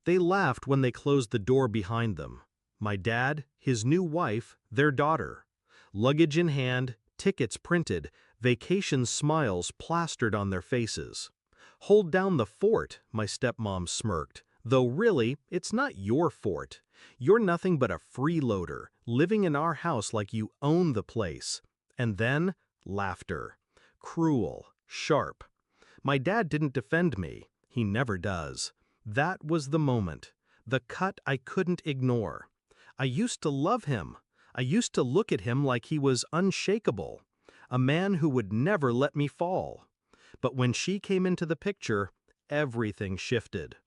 They laughed when they closed the door behind them. My dad, his new wife, their daughter. Luggage in hand, tickets printed, vacation smiles plastered on their faces. "Hold down the fort," my stepmom smirked, "though really, it's not your fort. You're nothing but a freeloader, living in our house like you own the place." And then, laughter. Cruel, sharp. My dad didn't defend me. He never does. That was the moment. The cut I couldn't ignore. I used to love him. I used to look at him like he was unshakable. A man who would never let me fall. But when she came into the picture, everything shifted.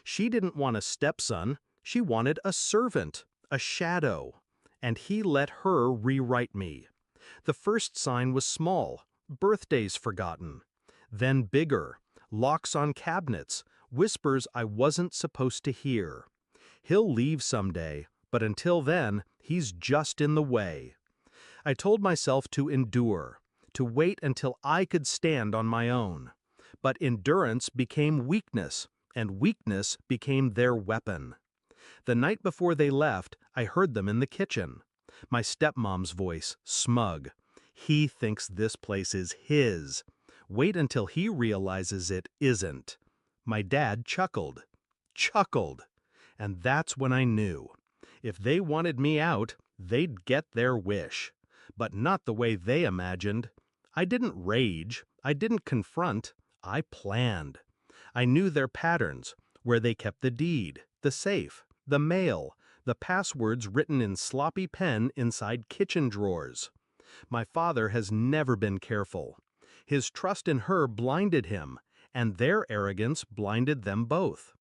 She didn't want a stepson. She wanted a servant, a shadow. And he let her rewrite me. The first sign was small, birthdays forgotten. Then bigger, locks on cabinets, whispers I wasn't supposed to hear. He'll leave someday, but until then, he's just in the way. I told myself to endure, to wait until I could stand on my own. But endurance became weakness, and weakness became their weapon. The night before they left, I heard them in the kitchen. My stepmom's voice, smug. "He thinks this place is his. Wait until he realizes it isn't." My dad chuckled. Chuckled. And that's when I knew. If they wanted me out, they'd get their wish. But not the way they imagined. I didn't rage. I didn't confront. I planned. I knew their patterns, where they kept the deed, the safe, the mail, the passwords written in sloppy pen inside kitchen drawers. My father has never been careful. His trust in her blinded him, and their arrogance blinded them both.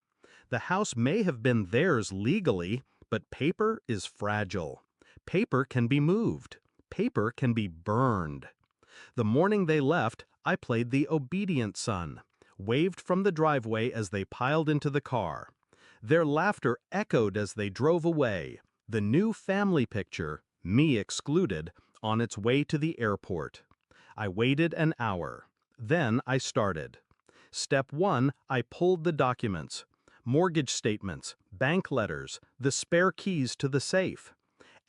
The house may have been theirs legally, but paper is fragile. Paper can be moved. Paper can be burned. The morning they left, I played the obedient son, waved from the driveway as they piled into the car. Their laughter echoed as they drove away, the new family picture, me excluded, on its way to the airport. I waited an hour. Then I started. Step 1, I pulled the documents. Mortgage statements, bank letters, the spare keys to the safe.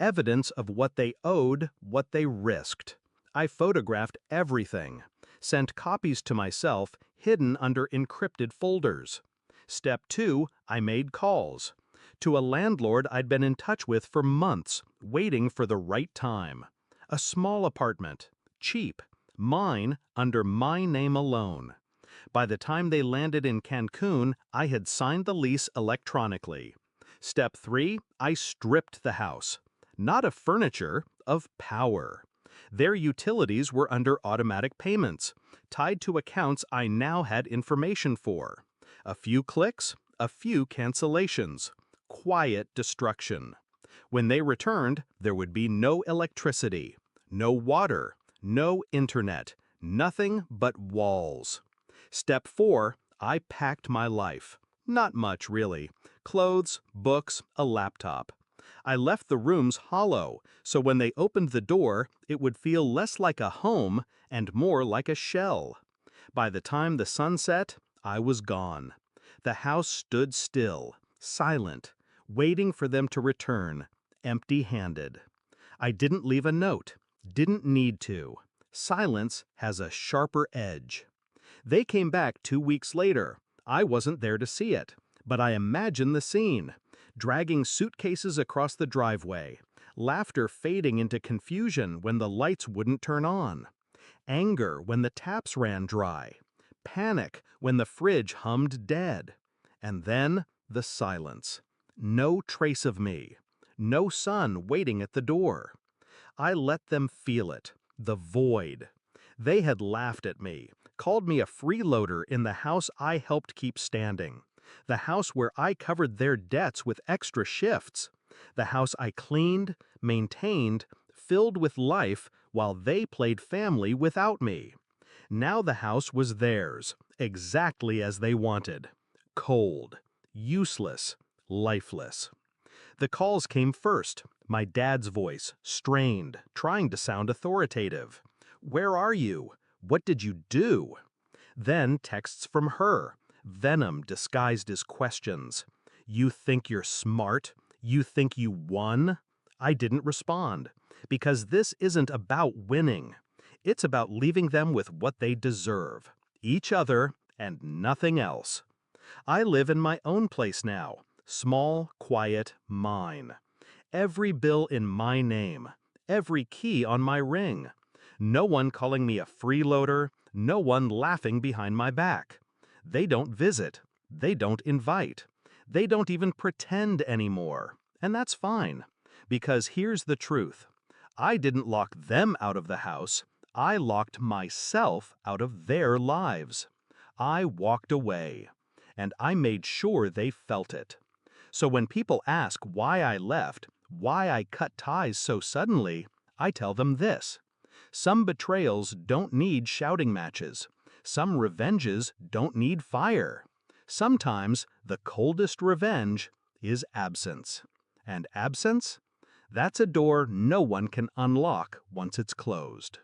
Evidence of what they owed, what they risked. I photographed everything. Sent copies to myself, hidden under encrypted folders. Step 2, I made calls. To a landlord I'd been in touch with for months, waiting for the right time. A small apartment, cheap, mine under my name alone. By the time they landed in Cancun, I had signed the lease electronically. Step 3, I stripped the house. Not of furniture, of power. Their utilities were under automatic payments, tied to accounts I now had information for. A few clicks, a few cancellations. Quiet destruction. When they returned, there would be no electricity, no water, no internet, nothing but walls. Step 4, I packed my life. Not much, really. Clothes, books, a laptop. I left the rooms hollow, so when they opened the door, it would feel less like a home and more like a shell. By the time the sun set, I was gone. The house stood still, silent, waiting for them to return, empty-handed. I didn't leave a note, didn't need to. Silence has a sharper edge. They came back 2 weeks later. I wasn't there to see it, but I imagine the scene. Dragging suitcases across the driveway, laughter fading into confusion when the lights wouldn't turn on, anger when the taps ran dry, panic when the fridge hummed dead. And then the silence. No trace of me. No son waiting at the door. I let them feel it, the void. They had laughed at me, called me a freeloader in the house I helped keep standing. The house where I covered their debts with extra shifts. The house I cleaned, maintained, filled with life while they played family without me. Now the house was theirs, exactly as they wanted. Cold, useless, lifeless. The calls came first, my dad's voice, strained, trying to sound authoritative. "Where are you? What did you do?" Then texts from her, venom disguised as questions. "You think you're smart? You think you won?" I didn't respond, because this isn't about winning. It's about leaving them with what they deserve, each other and nothing else. I live in my own place now, small, quiet, mine. Every bill in my name, every key on my ring. No one calling me a freeloader, no one laughing behind my back. They don't visit, they don't invite, they don't even pretend anymore. And that's fine, because here's the truth. I didn't lock them out of the house, I locked myself out of their lives. I walked away, and I made sure they felt it. So when people ask why I left, why I cut ties so suddenly, I tell them this. Some betrayals don't need shouting matches. Some revenges don't need fire. Sometimes the coldest revenge is absence. And absence? That's a door no one can unlock once it's closed.